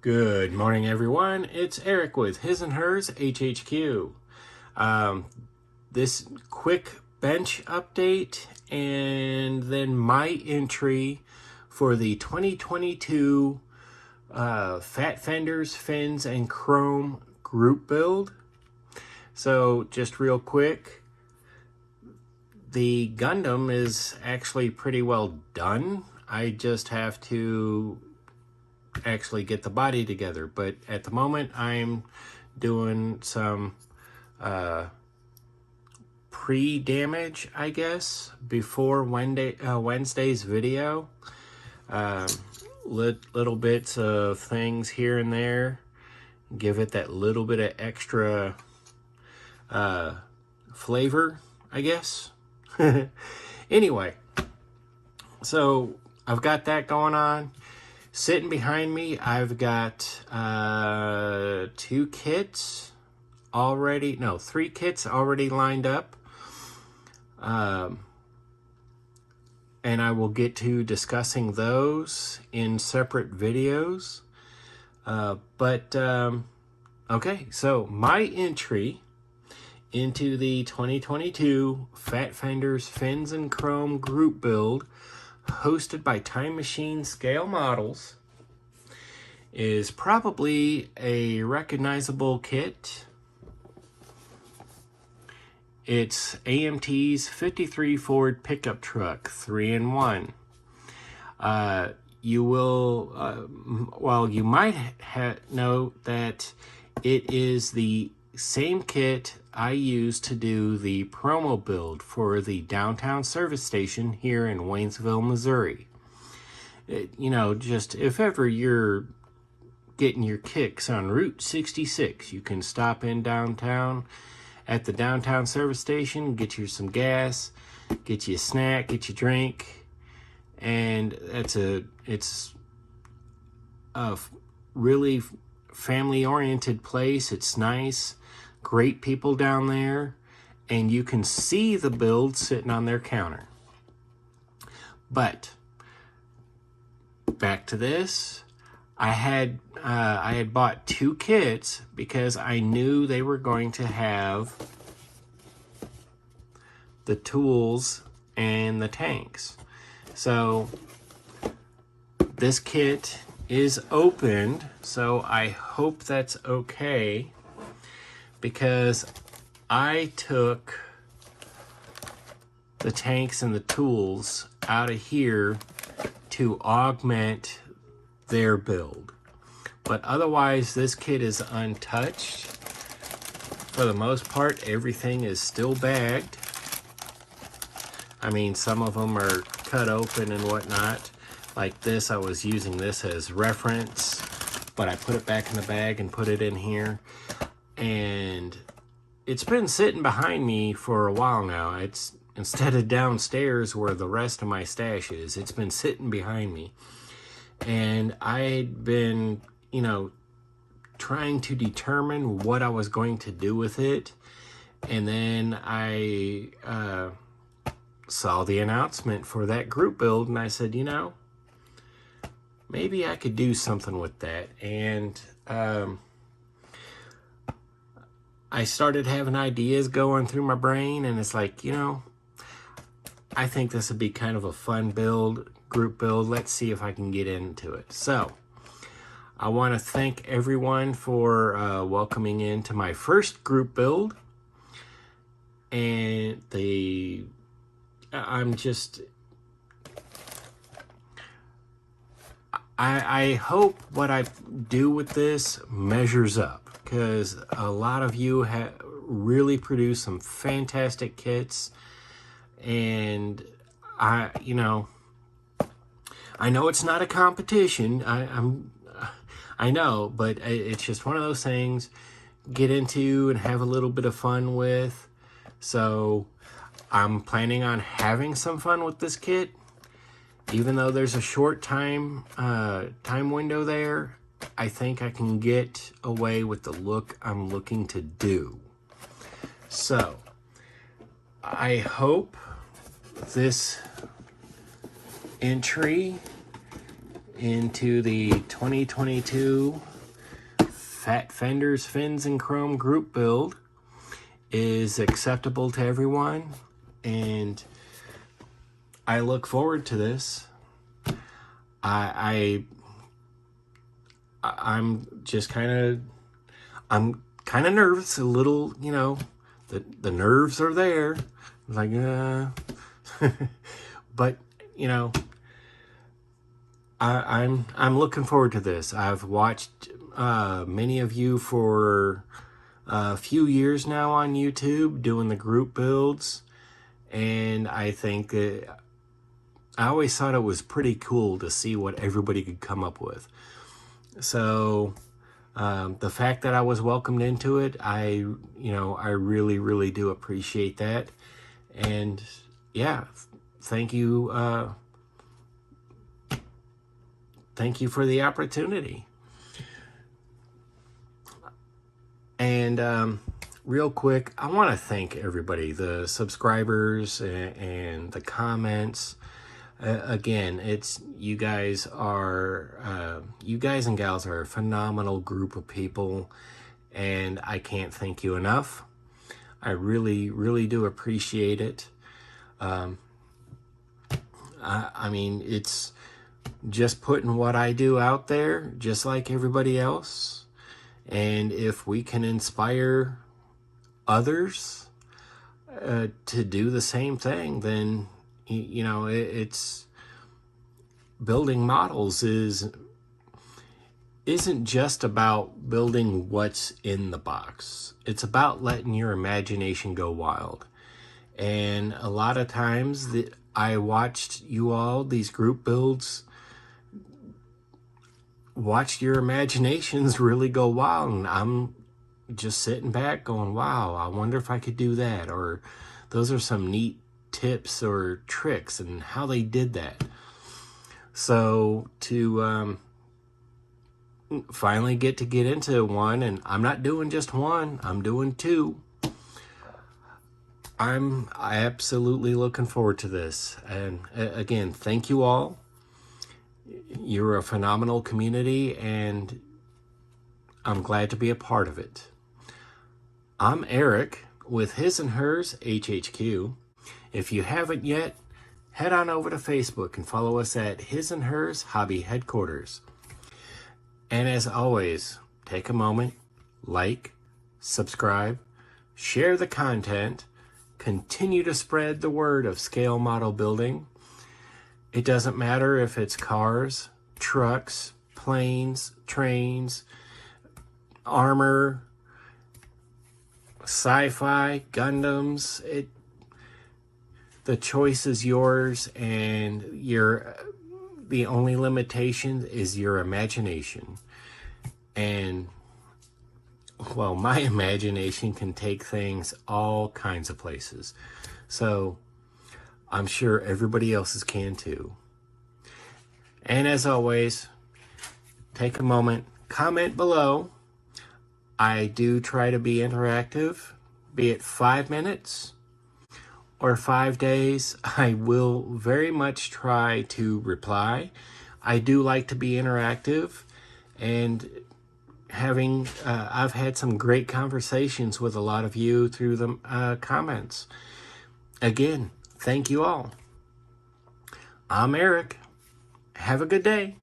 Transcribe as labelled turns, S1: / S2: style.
S1: Good morning, everyone. It's Eric with His&Hers HHQ. This quick bench update and then my entry for the 2022 Fat Fenders, Fins, and Chrome group build. So just real quick, the Gundam is actually pretty well done. I just have to actually get the body together, but at the moment I'm doing some pre-damage, I guess, before Wednesday's video. Little bits of things here and there, give it that little bit of extra flavor, I guess. Anyway, so I've got that going on. Sitting behind me, I've got 3 kits already lined up. And I will get to discussing those in separate videos. Okay, so my entry into the 2022 Fat Fenders, Fins, and Chrome group build, hosted by Time Machine Scale Models, is probably a recognizable kit. It's AMT's 53 Ford pickup truck, 3-in-1. You will, you might know that it is the same kit I used to do the promo build for the downtown service station here in Waynesville, Missouri. Just if ever you're getting your kicks on Route 66, you can stop in downtown at the downtown service station, get you some gas, get you a snack, get you a drink, and it's a really family-oriented place. It's nice. Great people down there, and you can see the build sitting on their counter. But back to this, I had bought 2 kits because I knew they were going to have the tools and the tanks. So this kit is opened, so I hope that's okay, because I took the tanks and the tools out of here to augment their build. But otherwise, this kit is untouched. For the most part, everything is still bagged. I mean, some of them are cut open and whatnot. Like this, I was using this as reference, but I put it back in the bag and put it in here. And it's been sitting behind me for a while now. It's instead of downstairs where the rest of my stash is, it's been sitting behind me. And I'd been, trying to determine what I was going to do with it. And then I saw the announcement for that group build, and I said, maybe I could do something with that. And I started having ideas going through my brain, and it's like, I think this would be kind of a fun group build. Let's see if I can get into it. So I want to thank everyone for welcoming into my first group build. And I hope what I do with this measures up, because a lot of you have really produced some fantastic kits, and I know it's not a competition. I know, but it's just one of those things get into and have a little bit of fun with. So I'm planning on having some fun with this kit, even though there's a short time window there. I think I can get away with the look I'm looking to do. So I hope this entry into the 2022 Fat Fenders Fins and Chrome group build is acceptable to everyone, and I look forward to this. I'm just I'm kind of nervous, a little, you know, the nerves are there, like, but you know, I'm looking forward to this. I've watched many of you for a few years now on YouTube doing the group builds, and I think I always thought it was pretty cool to see what everybody could come up with. So the fact that I was welcomed into it, I really, really do appreciate that. And yeah, thank you. Thank you for the opportunity. And real quick, I want to thank everybody, the subscribers and the comments. Again, you guys and gals are a phenomenal group of people, and I can't thank you enough. I really, really do appreciate it. I mean, it's just putting what I do out there, just like everybody else. And if we can inspire others to do the same thing, then, you know, it's building models isn't just about building what's in the box. It's about letting your imagination go wild. And a lot of times I watched you all, these group builds, watched your imaginations really go wild, and I'm just sitting back going, wow, I wonder if I could do that, or those are some neat tips or tricks and how they did that. So to finally get into one, and I'm not doing just one, I'm doing two. I'm absolutely looking forward to this. And again, thank you all. You're a phenomenal community, and I'm glad to be a part of it. I'm Eric with His&Hers HHQ. If you haven't yet, head on over to Facebook and follow us at His&Hers Hobby Headquarters. And as always, take a moment, like, subscribe, share the content, continue to spread the word of scale model building. It doesn't matter if it's cars, trucks, planes, trains, armor, sci-fi, Gundams. The choice is yours, and the only limitation is your imagination. And well, my imagination can take things all kinds of places. So I'm sure everybody else's can too. And as always, take a moment, comment below. I do try to be interactive, be it 5 minutes or 5 days. I will very much try to reply. I do like to be interactive, and I've had some great conversations with a lot of you through the comments. Again, thank you all. I'm Eric. Have a good day.